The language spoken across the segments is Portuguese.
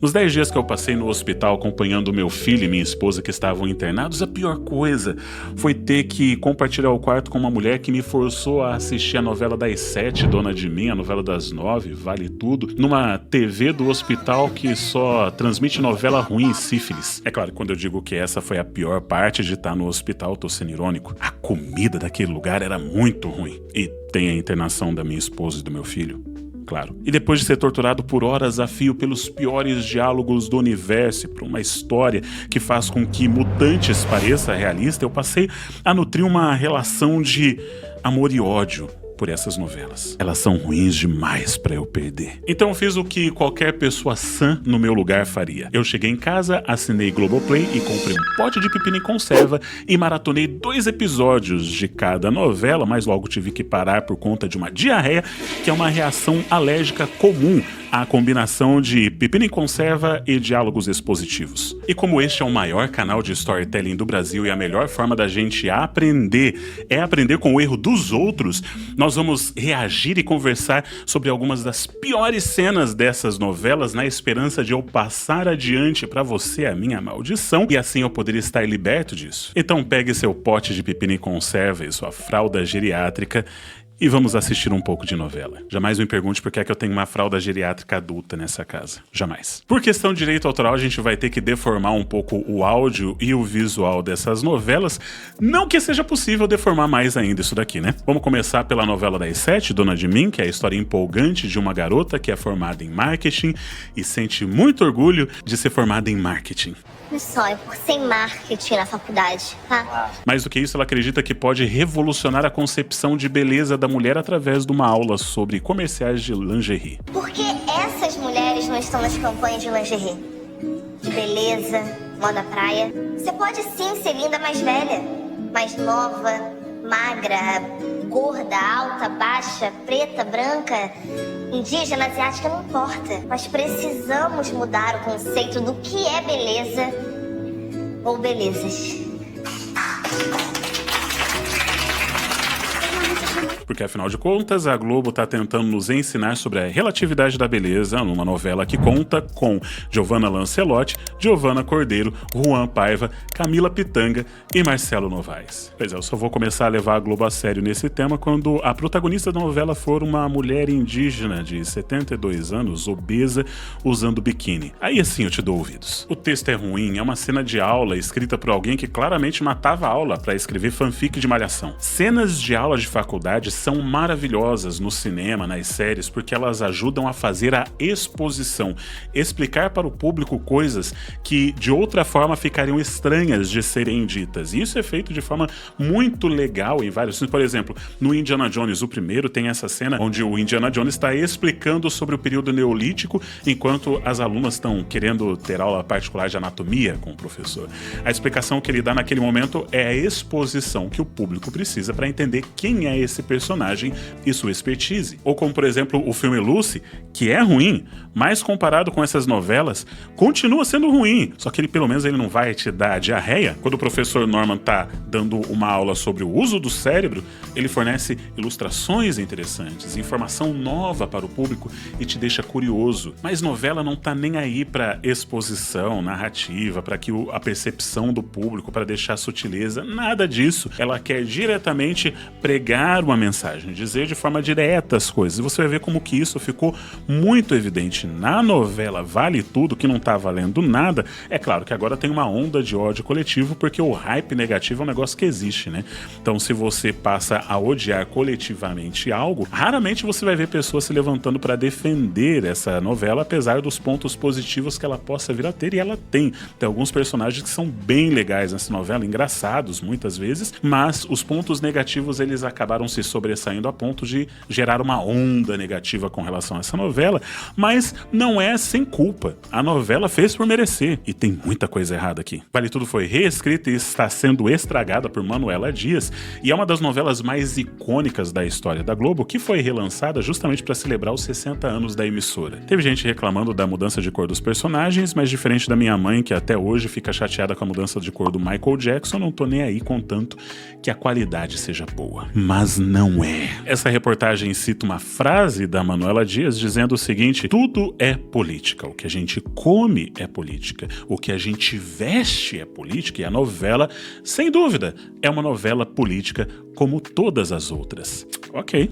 Nos 10 dias que eu passei no hospital acompanhando meu filho e minha esposa que estavam internados, a pior coisa foi ter que compartilhar o quarto com uma mulher que me forçou a assistir a novela das 7, Dona de Mim, a novela das 9, Vale Tudo, numa TV do hospital que só transmite novela ruim e sífilis. É claro, quando eu digo que essa foi a pior parte de estar no hospital, tô sendo irônico. A comida daquele lugar era muito ruim. E tem a internação da minha esposa e do meu filho. Claro. E depois de ser torturado por horas a fio pelos piores diálogos do universo, por uma história que faz com que Mutantes pareça realista, eu passei a nutrir uma relação de amor e ódio por essas novelas. Elas são ruins demais pra eu perder. Então eu fiz o que qualquer pessoa sã no meu lugar faria. Eu cheguei em casa, assinei Globoplay e comprei um pote de pepino em conserva e maratonei 2 episódios de cada novela, mas logo tive que parar por conta de uma diarreia, que é uma reação alérgica comum à combinação de pepino em conserva e diálogos expositivos. E como este é o maior canal de storytelling do Brasil e a melhor forma da gente aprender é aprender com o erro dos outros, nós vamos reagir e conversar sobre algumas das piores cenas dessas novelas na esperança de eu passar adiante pra você a minha maldição e assim eu poder estar liberto disso. Então pegue seu pote de pepino em conserva e sua fralda geriátrica e vamos assistir um pouco de novela. Jamais me pergunte por que é que eu tenho uma fralda geriátrica adulta nessa casa. Jamais. Por questão de direito autoral, a gente vai ter que deformar um pouco o áudio e o visual dessas novelas. Não que seja possível deformar mais ainda isso daqui, né? Vamos começar pela novela das 7, Dona de Mim, que é a história empolgante de uma garota que é formada em marketing e sente muito orgulho de ser formada em marketing. Olha só, é por ser marketing na faculdade, tá? Mais do que isso, ela acredita que pode revolucionar a concepção de beleza da mulher através de uma aula sobre comerciais de lingerie. Por que essas mulheres não estão nas campanhas de lingerie? De beleza, moda praia. Você pode sim ser linda mais velha, mais nova, magra, gorda, alta, baixa, preta, branca, indígena, asiática, não importa. Mas precisamos mudar o conceito do que é beleza ou belezas. Porque, afinal de contas, a Globo tá tentando nos ensinar sobre a relatividade da beleza numa novela que conta com Giovanna Lancelotti, Giovana Cordeiro, Juan Paiva, Camila Pitanga e Marcelo Novaes. Pois é, eu só vou começar a levar a Globo a sério nesse tema quando a protagonista da novela for uma mulher indígena de 72 anos, obesa, usando biquíni. Aí assim eu te dou ouvidos. O texto é ruim, é uma cena de aula escrita por alguém que claramente matava a aula pra escrever fanfic de malhação. Cenas de aula de faculdade são maravilhosas no cinema, nas séries, porque elas ajudam a fazer a exposição, explicar para o público coisas que de outra forma ficariam estranhas de serem ditas. E isso é feito de forma muito legal em vários filmes. Por exemplo, no Indiana Jones, o primeiro, tem essa cena onde o Indiana Jones está explicando sobre o período neolítico enquanto as alunas estão querendo ter aula particular de anatomia com o professor. A explicação que ele dá naquele momento é a exposição que o público precisa para entender quem é esse personagem e sua expertise. Ou como, por exemplo, o filme Lucy, que é ruim, mas comparado com essas novelas, continua sendo ruim. Só que ele, pelo menos, ele não vai te dar diarreia. Quando o professor Norman tá dando uma aula sobre o uso do cérebro, ele fornece ilustrações interessantes, informação nova para o público e te deixa curioso. Mas novela não tá nem aí pra exposição, narrativa, pra que a percepção do público, pra deixar sutileza, nada disso. Ela quer diretamente pregar uma mensagem, dizer de forma direta as coisas. E você vai ver como que isso ficou muito evidente na novela Vale Tudo, que não tá valendo nada. É claro que agora tem uma onda de ódio coletivo, porque o hype negativo é um negócio que existe, né? Então, se você passa a odiar coletivamente algo, raramente você vai ver pessoas se levantando para defender essa novela, apesar dos pontos positivos que ela possa vir a ter, e ela tem. Tem alguns personagens que são bem legais nessa novela, engraçados muitas vezes, mas os pontos negativos eles acabaram se sobressaindo a ponto de gerar uma onda negativa com relação a essa novela, mas não é sem culpa. A novela fez por merecer, e tem muita coisa errada aqui. Vale Tudo foi reescrita e está sendo estragada por Manuela Dias, e é uma das novelas mais icônicas da história da Globo, que foi relançada justamente para celebrar os 60 anos da emissora. Teve gente reclamando da mudança de cor dos personagens, mas diferente da minha mãe, que até hoje fica chateada com a mudança de cor do Michael Jackson, não tô nem aí contanto que a qualidade seja boa. Mas não não é. Essa reportagem cita uma frase da Manuela Dias dizendo o seguinte: tudo é política, o que a gente come é política, o que a gente veste é política, e a novela, sem dúvida, é uma novela política como todas as outras. Ok.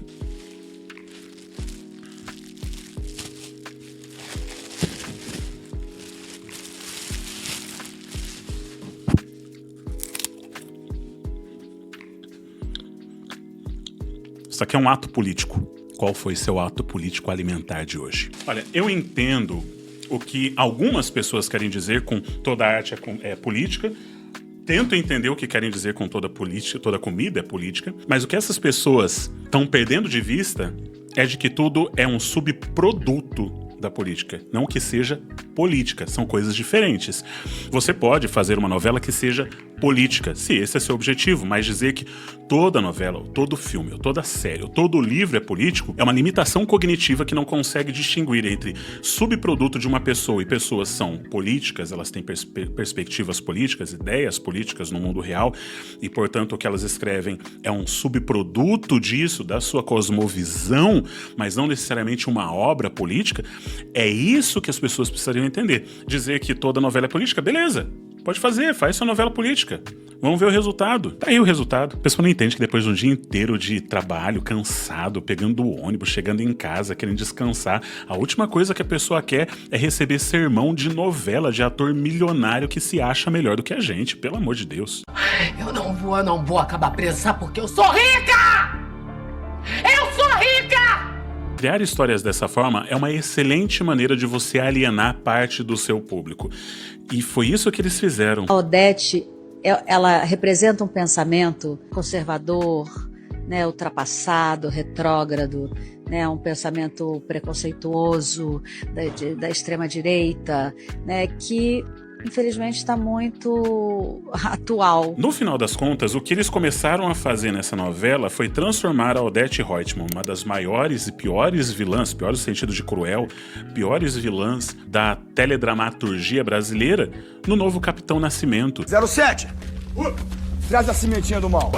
Isso aqui é um ato político. Qual foi seu ato político alimentar de hoje? Olha, eu entendo o que algumas pessoas querem dizer com toda arte é política. Tento entender o que querem dizer com toda política, toda comida é política. Mas o que essas pessoas estão perdendo de vista é de que tudo é um subproduto da política, não que seja política, são coisas diferentes. Você pode fazer uma novela que seja política, se esse é seu objetivo, mas dizer que toda novela, todo filme, toda série, todo livro é político é uma limitação cognitiva que não consegue distinguir entre subproduto de uma pessoa e pessoas são políticas, elas têm perspectivas políticas, ideias políticas no mundo real e, portanto, o que elas escrevem é um subproduto disso, da sua cosmovisão, mas não necessariamente uma obra política. É isso que as pessoas precisariam entender. Dizer que toda novela é política, beleza. Pode fazer, faz sua novela política. Vamos ver o resultado. Tá aí o resultado. A pessoa não entende que depois de um dia inteiro de trabalho, cansado, pegando o ônibus, chegando em casa, querendo descansar, a última coisa que a pessoa quer é receber sermão de novela de ator milionário que se acha melhor do que a gente. Pelo amor de Deus. Eu não vou acabar presa, sabe porque eu sou rica! Eu sou rica! Criar histórias dessa forma é uma excelente maneira de você alienar parte do seu público. E foi isso que eles fizeram. A Odete, ela representa um pensamento conservador, né, ultrapassado, retrógrado, né, um pensamento preconceituoso da extrema-direita, né, que infelizmente está muito atual. No final das contas, o que eles começaram a fazer nessa novela foi transformar a Odete Roitman, uma das maiores e piores vilãs, pior no sentido de cruel, piores vilãs da teledramaturgia brasileira, no novo Capitão Nascimento. 07! Traz a cimentinha do mal.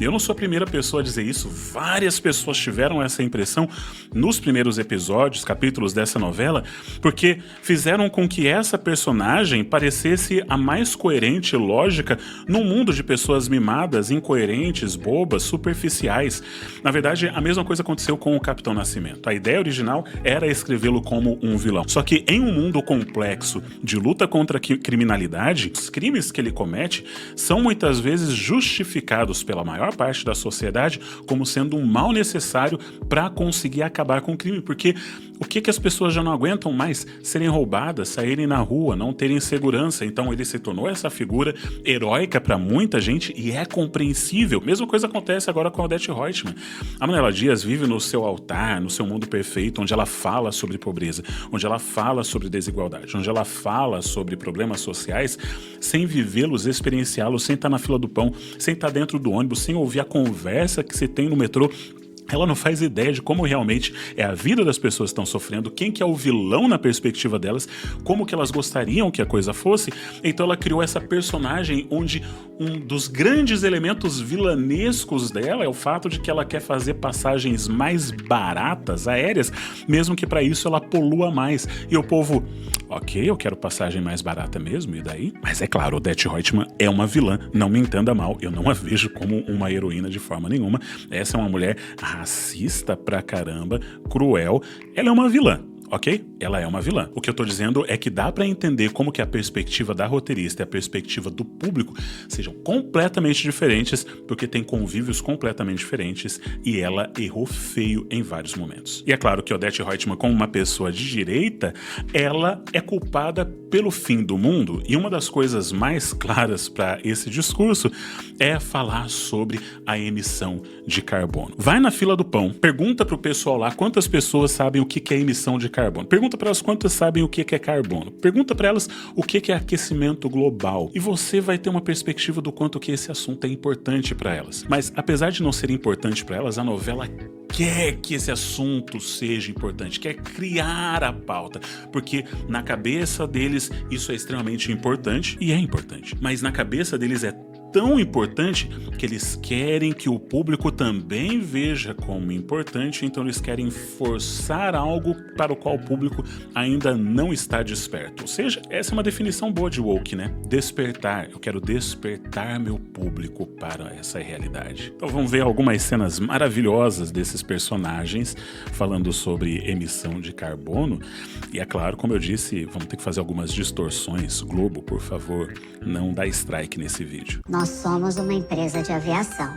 Eu não sou a primeira pessoa a dizer isso, várias pessoas tiveram essa impressão nos primeiros episódios, capítulos dessa novela, porque fizeram com que essa personagem parecesse a mais coerente e lógica num mundo de pessoas mimadas, incoerentes, bobas, superficiais. Na verdade, a mesma coisa aconteceu com o Capitão Nascimento. A ideia original era escrevê-lo como um vilão. Só que em um mundo complexo de luta contra a criminalidade, os crimes que ele comete são muitas vezes justificados pela maior parte da sociedade como sendo um mal necessário para conseguir acabar com o crime, porque o que as pessoas já não aguentam mais? Serem roubadas, saírem na rua, não terem segurança. Então ele se tornou essa figura heróica para muita gente e é compreensível. Mesma coisa acontece agora com a Odete Roitman. A Manuela Dias vive no seu altar, no seu mundo perfeito, onde ela fala sobre pobreza, onde ela fala sobre desigualdade, onde ela fala sobre problemas sociais sem vivê-los, experienciá-los, sem estar na fila do pão, sem estar dentro do ônibus, sem ouvir a conversa que se tem no metrô. Ela não faz ideia de como realmente é a vida das pessoas que estão sofrendo, quem que é o vilão na perspectiva delas, como que elas gostariam que a coisa fosse. Então ela criou essa personagem onde um dos grandes elementos vilanescos dela é o fato de que ela quer fazer passagens mais baratas, aéreas, mesmo que para isso ela polua mais. E o povo, ok, eu quero passagem mais barata mesmo, e daí? Mas é claro, Odete Roitman é uma vilã, não me entenda mal, eu não a vejo como uma heroína de forma nenhuma. Essa é uma mulher racista pra caramba, cruel, ela é uma vilã. Ok? Ela é uma vilã. O que eu tô dizendo é que dá pra entender como que a perspectiva da roteirista e a perspectiva do público sejam completamente diferentes, porque tem convívios completamente diferentes e ela errou feio em vários momentos. E é claro que Odete Roitman, como uma pessoa de direita, ela é culpada pelo fim do mundo, e uma das coisas mais claras para esse discurso é falar sobre a emissão de carbono. Vai na fila do pão, pergunta pro pessoal lá quantas pessoas sabem o que é emissão de carbono. Pergunta para elas quantas sabem o que é carbono. Pergunta para elas o que é aquecimento global. E você vai ter uma perspectiva do quanto que esse assunto é importante para elas. Mas apesar de não ser importante para elas, a novela quer que esse assunto seja importante, quer criar a pauta, porque na cabeça deles isso é extremamente importante, e é importante, mas na cabeça deles é tão importante que eles querem que o público também veja como importante, então eles querem forçar algo para o qual o público ainda não está desperto. Ou seja, essa é uma definição boa de woke, né? Despertar. Eu quero despertar meu público para essa realidade. Então vamos ver algumas cenas maravilhosas desses personagens falando sobre emissão de carbono. E é claro, como eu disse, vamos ter que fazer algumas distorções. Globo, por favor, não dá strike nesse vídeo. Nós somos uma empresa de aviação.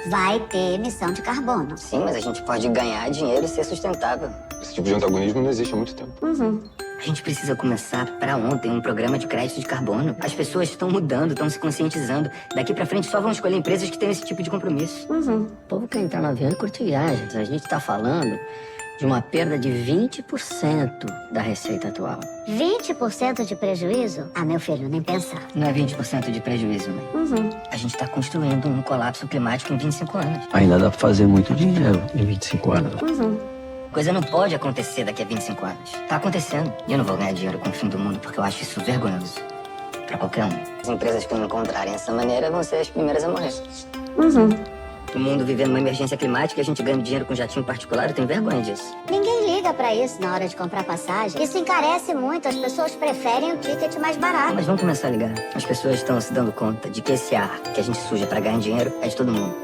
Vai ter emissão de carbono. Sim, mas a gente pode ganhar dinheiro e ser sustentável. Esse tipo de antagonismo não existe há muito tempo. A gente precisa começar para ontem um programa de crédito de carbono. As pessoas estão mudando, estão se conscientizando. Daqui pra frente só vão escolher empresas que têm esse tipo de compromisso. O povo quer entrar no avião e curtir viagens. A gente tá falando de uma perda de 20% da receita atual. 20% de prejuízo? Ah, meu filho, nem pensar. Não é 20% de prejuízo, mãe. A gente tá construindo um colapso climático em 25 anos. Ainda dá pra fazer muito dinheiro em 25 anos. Coisa não pode acontecer daqui a 25 anos. Tá acontecendo. E eu não vou ganhar dinheiro com o fim do mundo porque eu acho isso vergonhoso. Pra qualquer um. As empresas que não encontrarem essa maneira vão ser as primeiras a morrer. O mundo vivendo uma emergência climática e a gente ganha dinheiro com jatinho particular, eu tenho vergonha disso. Ninguém liga pra isso na hora de comprar passagem. Isso encarece muito, as pessoas preferem o ticket mais barato. Mas vamos começar a ligar. As pessoas estão se dando conta de que esse ar que a gente suja pra ganhar dinheiro é de todo mundo.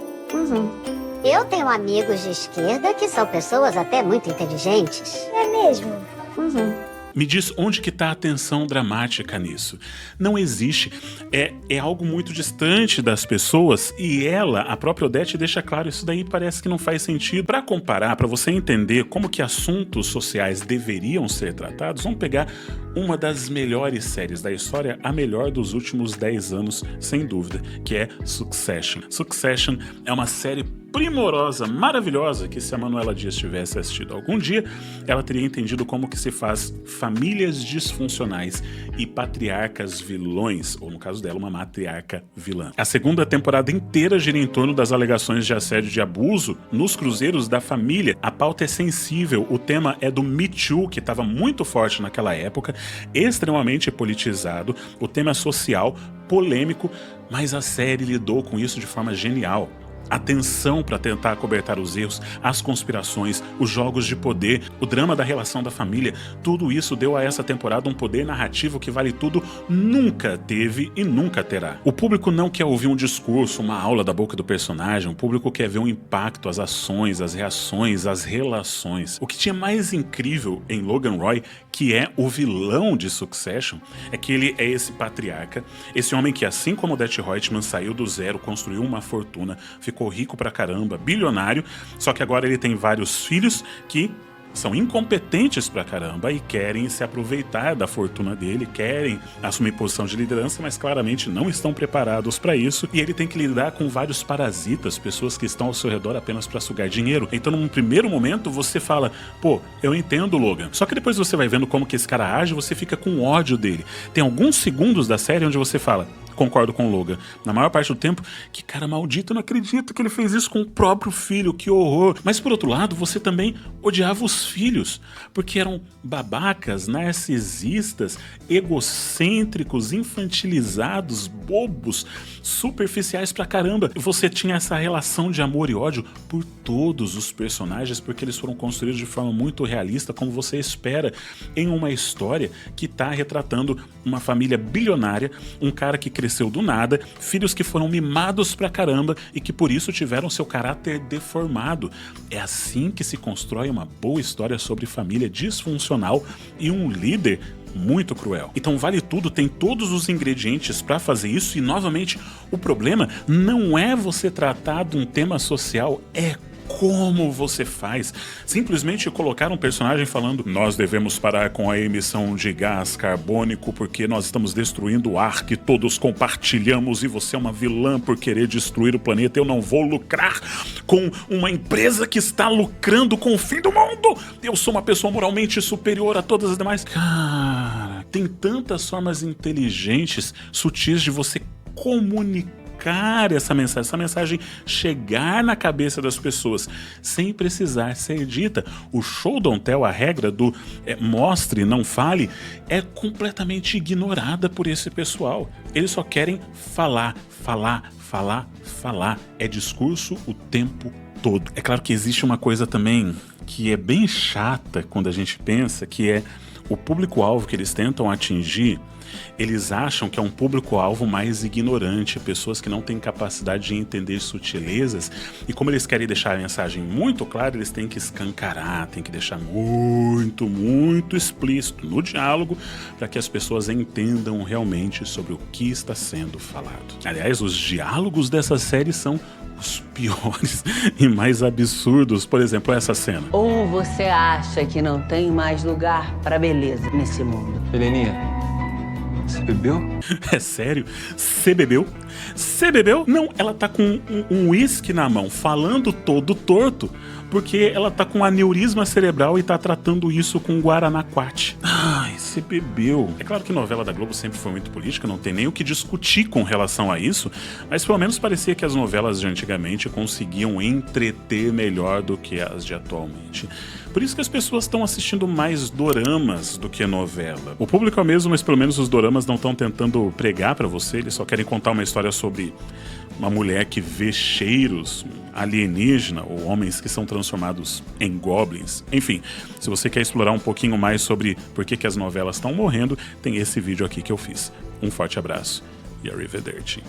Eu tenho amigos de esquerda que são pessoas até muito inteligentes. É mesmo? Me diz onde que tá a tensão dramática nisso. Não existe. É algo muito distante das pessoas e ela, a própria Odete, deixa claro isso daí, parece que não faz sentido. Para comparar, para você entender como que assuntos sociais deveriam ser tratados, vamos pegar uma das melhores séries da história, a melhor dos últimos 10 anos, sem dúvida, que é Succession. Succession é uma série primorosa, maravilhosa, que se a Manuela Dias tivesse assistido algum dia, ela teria entendido como que se faz famílias disfuncionais e patriarcas vilões, ou no caso dela, uma matriarca vilã. A segunda temporada inteira gira em torno das alegações de assédio e de abuso nos cruzeiros da família. A pauta é sensível, o tema é do Me Too, que estava muito forte naquela época, extremamente politizado, o tema é social, polêmico, mas a série lidou com isso de forma genial. A tensão para tentar acobertar os erros, as conspirações, os jogos de poder, o drama da relação da família, tudo isso deu a essa temporada um poder narrativo que vale tudo, nunca teve e nunca terá. O público não quer ouvir um discurso, uma aula da boca do personagem, o público quer ver o impacto, as ações, as reações, as relações. O que tinha mais incrível em Logan Roy, que é o vilão de Succession, é que ele é esse patriarca, esse homem que, assim como Odette Roitman, saiu do zero, construiu uma fortuna, ficou rico pra caramba, bilionário, só que agora ele tem vários filhos que são incompetentes pra caramba e querem se aproveitar da fortuna dele, querem assumir posição de liderança, mas claramente não estão preparados pra isso, e ele tem que lidar com vários parasitas, pessoas que estão ao seu redor apenas pra sugar dinheiro. Então, num primeiro momento, você fala, pô, eu entendo o Logan. Só que depois você vai vendo como que esse cara age, você fica com ódio dele. Tem alguns segundos da série onde você fala, concordo com o Logan, na maior parte do tempo, que cara maldito, eu não acredito que ele fez isso com o próprio filho, que horror. Mas por outro lado, você também odiava os filhos, porque eram babacas, narcisistas, egocêntricos, infantilizados, bobos, superficiais pra caramba. Você tinha essa relação de amor e ódio por todos os personagens, porque eles foram construídos de forma muito realista, como você espera em uma história que tá retratando uma família bilionária, um cara que cresceu do nada, filhos que foram mimados pra caramba e que por isso tiveram seu caráter deformado. É assim que se constrói uma boa história sobre família disfuncional e um líder muito cruel. Então Vale Tudo tem todos os ingredientes para fazer isso e, novamente, o problema não é você tratar de um tema social, é como você faz. Simplesmente colocar um personagem falando, nós devemos parar com a emissão de gás carbônico porque nós estamos destruindo o ar que todos compartilhamos e você é uma vilã por querer destruir o planeta, eu não vou lucrar com uma empresa que está lucrando com o fim do mundo, eu sou uma pessoa moralmente superior a todas as demais. Cara, tem tantas formas inteligentes, sutis de você comunicar tocar essa mensagem chegar na cabeça das pessoas, sem precisar ser dita. O show don't tell, a regra do mostre, não fale, é completamente ignorada por esse pessoal. Eles só querem falar. É discurso o tempo todo. É claro que existe uma coisa também que é bem chata quando a gente pensa, que é o público-alvo que eles tentam atingir. Eles acham que é um público-alvo mais ignorante, pessoas que não têm capacidade de entender sutilezas, e como eles querem deixar a mensagem muito clara, eles têm que escancarar, têm que deixar muito explícito no diálogo para que as pessoas entendam realmente sobre o que está sendo falado. Aliás, os diálogos dessa série são os piores e mais absurdos. Por exemplo, essa cena. Ou você acha que não tem mais lugar para beleza nesse mundo? Heleninha, você bebeu? É sério? Você bebeu? Você bebeu? Não, ela tá com um uísque na mão, falando todo torto, porque ela tá com um aneurisma cerebral e tá tratando isso com guaranaquate. Ai, você bebeu. É claro que novela da Globo sempre foi muito política, não tem nem o que discutir com relação a isso, mas pelo menos parecia que as novelas de antigamente conseguiam entreter melhor do que as de atualmente. Por isso que as pessoas estão assistindo mais doramas do que novela. O público é o mesmo, mas pelo menos os doramas não estão tentando pregar pra você, eles só querem contar uma história sobre uma mulher que vê cheiros alienígena ou homens que são transformados em goblins. Enfim, se você quer explorar um pouquinho mais sobre por que as novelas estão morrendo, tem esse vídeo aqui que eu fiz. Um forte abraço e arrivederci.